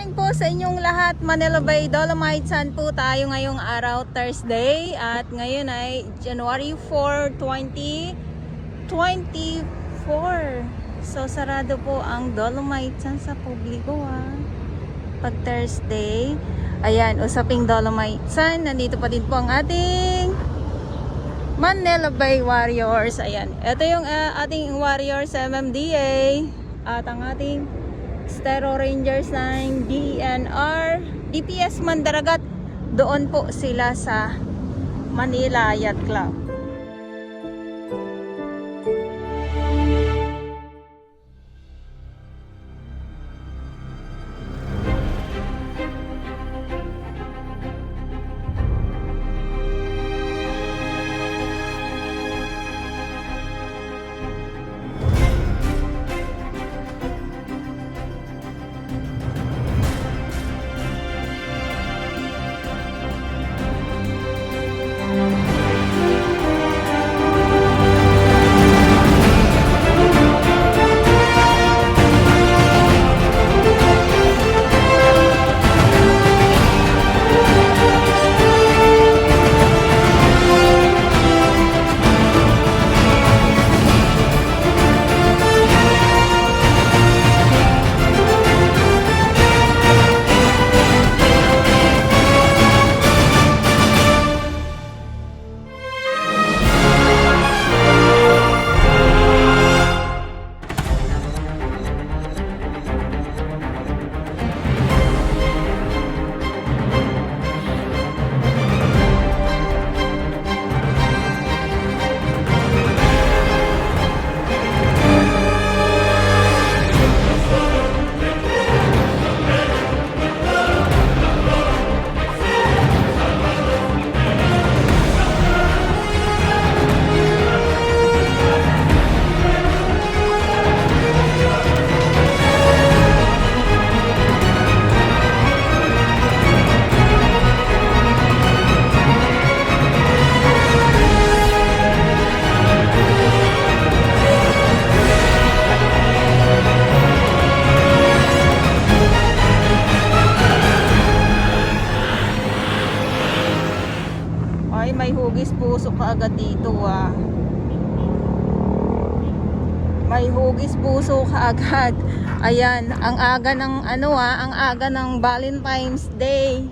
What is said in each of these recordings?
morning po sa inyong lahat. Manila Bay Dolomite. Saan po tayo ngayong araw? Thursday. At ngayon ay January 4, 2024. So sarado po ang Dolomite San sa publiko pag Thursday. Ayan, usaping Dolomite San. Nandito pa din po ang ating Manila Bay Warriors. Ayan, ito yung ating Warriors MMDA. At ang ating Stero Rangers ng DNR DPS Mandaragat. Doon po sila sa Manila Yacht Club. May hugis puso kaagad dito May hugis puso kaagad. Ayan, ang aga ng ang aga ng Valentine's Day.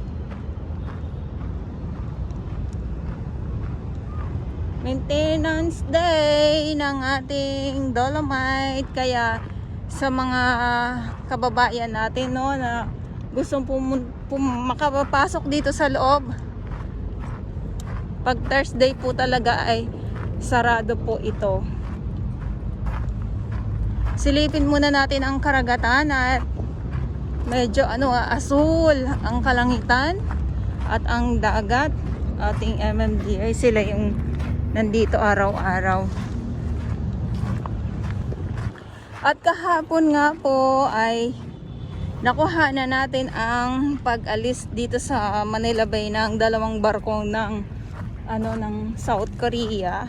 Maintenance Day ng ating Dolomite. Kaya sa mga kababayan natin na gustong makapasok dito sa loob, pag Thursday po talaga ay sarado po ito. Silipin muna natin ang karagatan at medyo asul ang kalangitan at ang dagat. Ating MMDA sila yung nandito araw-araw. At kahapon nga po ay nakuha na natin ang pag-alis dito sa Manila Bay ng dalawang barko ng ng South Korea.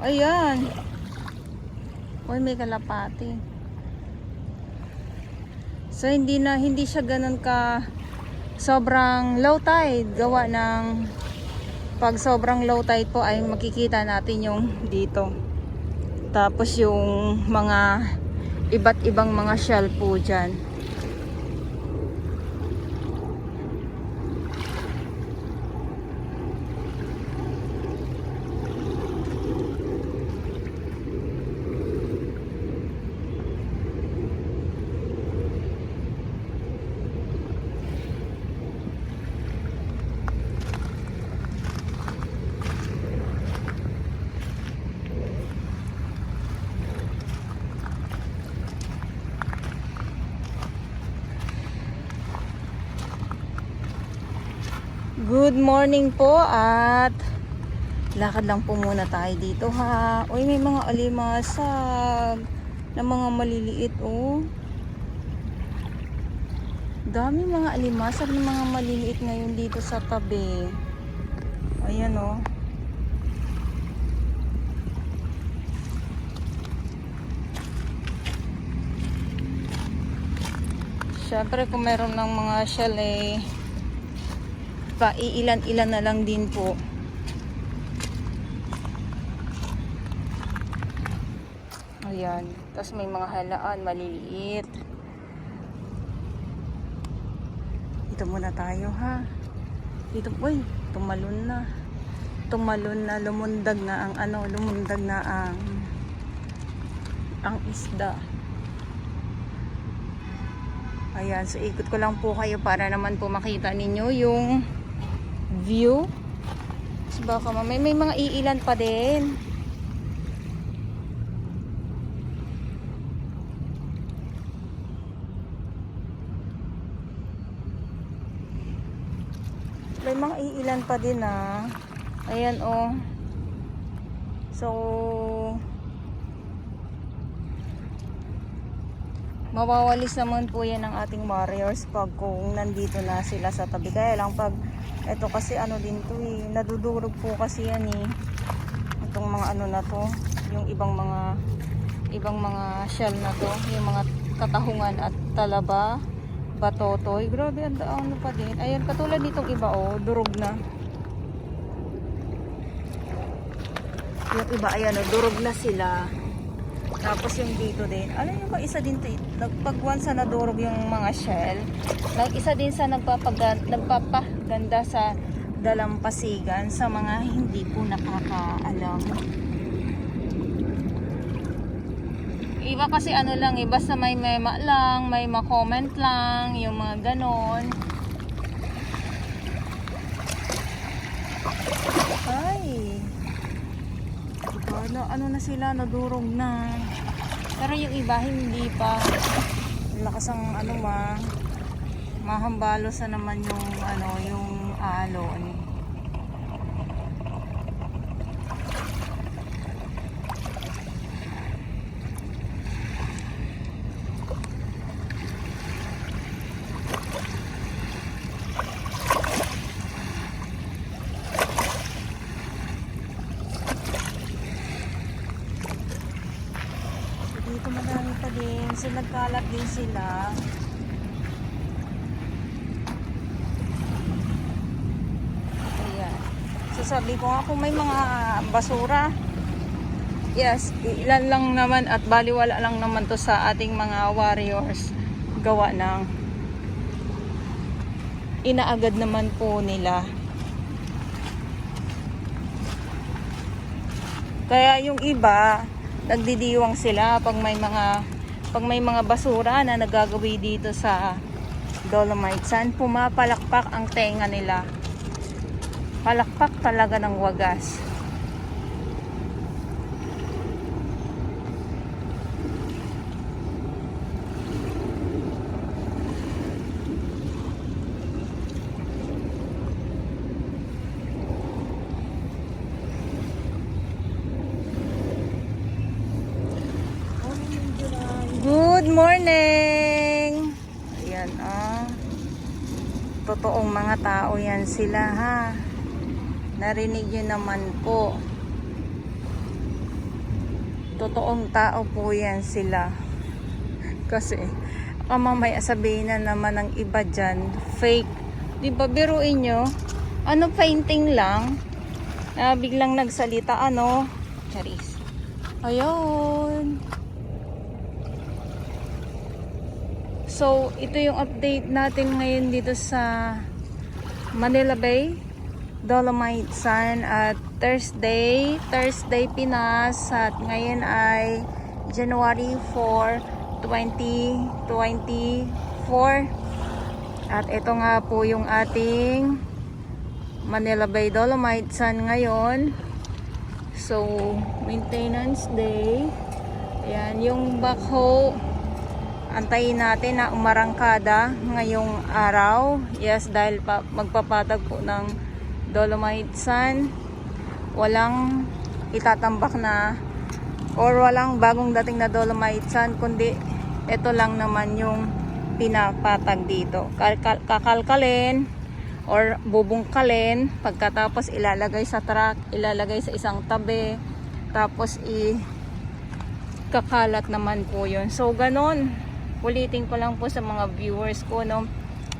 Ayan. Uy, may kalapati. So hindi siya ganun ka sobrang low tide, gawa ng pag sobrang low tide po ay makikita natin yung dito. Tapos yung mga iba't ibang mga shell po dyan. Good morning po at lakad lang po muna tayo dito Uy, may mga alimasag na mga maliliit Dami mga alimasag ng mga maliliit ngayon dito sa tabi. Ayan oh. Syempre kung meron ng mga shell eh, iilan-ilan na lang din po. Ayan. Tapos may mga halaan maliliit. Dito muna tayo ha. Dito po tumalon na. Tumalon na, lumundag na ang lumundag na ang isda. Ayan, so ikot ko lang po kayo para naman po makita ninyo yung view. So baka may mga iilan pa din. May mga iilan pa din Ayan oh. So mawawalis naman po yan ng ating warriors pag kung nandito na sila sa tabi. Kaya lang pag eto kasi din to nadudurog po kasi yan itong mga na to, yung ibang mga shell na to, yung mga katahungan at talaba, batotoy. Grabe ang pa din. Ayan, katulad nitong iba durog na. Yung iba ayan durog na sila. Tapos yung dito din, alam nyo ba isa din pag once na nadurog yung mga shell, isa din sa nagpapaganda sa dalampasigan sa mga hindi po nakakaalam. Iba kasi lang basta may mema lang, may ma-comment lang, yung mga ganon. Ay, na sila, nadurog na. Pero yung iba hindi pa. Lakas ang mahambalos na naman yung alon. Dito marami pa din. So nagkalat din sila. Ayan. So sabi ko nga kung may mga basura, yes, ilan lang naman at baliwala lang naman to sa ating mga warriors. Gawa ng inaagad naman po nila. Kaya yung iba nagdidiwang sila pag may mga basura na nagagawi dito sa Dolomite Sand. Pumapalakpak ang tenga nila. Palakpak talaga ng wagas. Good morning! Ayan totoong mga tao yan sila ha. Narinig nyo naman po. Totoong tao po yan sila. Kasi mamaya sabihin na naman ng iba dyan, fake. Diba biruin nyo? Painting lang. Biglang nagsalita charis. Ayun. So, ito yung update natin ngayon dito sa Manila Bay, Dolomite Sand at Thursday Pinas at ngayon ay January 4, 2024 at ito nga po yung ating Manila Bay Dolomite Sand ngayon. So, maintenance day. Ayan, yung backhoe antayin natin na umarangkada ngayong araw. Yes, dahil magpapatag po ng Dolomite Sand. Walang itatambak na or walang bagong dating na Dolomite Sand, kundi ito lang naman yung pinapatag dito. Kakalkalin or bubungkalin, pagkatapos ilalagay sa truck, ilalagay sa isang tabi, tapos kakalat naman po yun. So ganon, ulitin ko lang po sa mga viewers ko, no,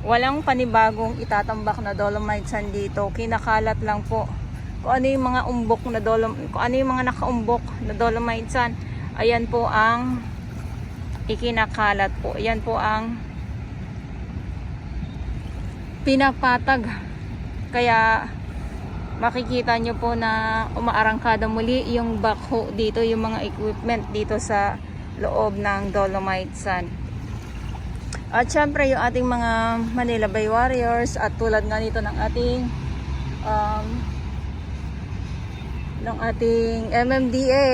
walang panibagong itatambak na dolomite sand dito, kinakalat lang po kung ano yung mga umbok na kung ano yung mga nakaumbok na dolomite sand, ayan po ang ikinakalat po, ayan po ang pinapatag. Kaya makikita nyo po na umaarangkada muli yung backhoe dito, yung mga equipment dito sa loob ng dolomite sand. At syempre yung ating mga Manila Bay Warriors, at tulad nga nito ng ating MMDA,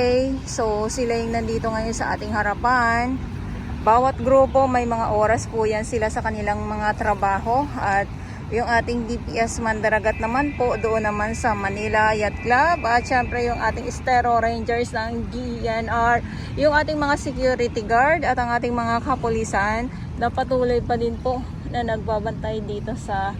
so sila yung nandito ngayon sa ating harapan. Bawat grupo may mga oras po yan sila sa kanilang mga trabaho, at yung ating DPS Mandaragat naman po doon naman sa Manila Yacht Club, at syempre yung ating Estero Rangers ng DNR, yung ating mga security guard at ang ating mga kapulisan na patuloy pa din po na nagbabantay dito sa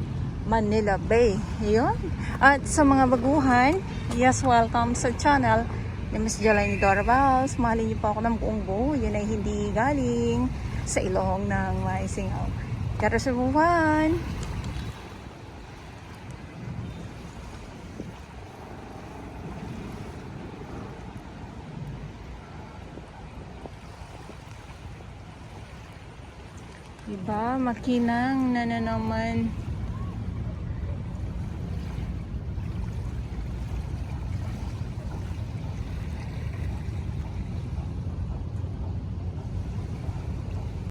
Manila Bay. Yun. At sa mga baguhan, yes, welcome sa channel ni Miss Jelani Dorvals. Mahalin niyo po ako ng buong buo. Yun ay hindi galing sa ilong ng Maisingaw. Kaya sa buwan. Diba? Makinang na naman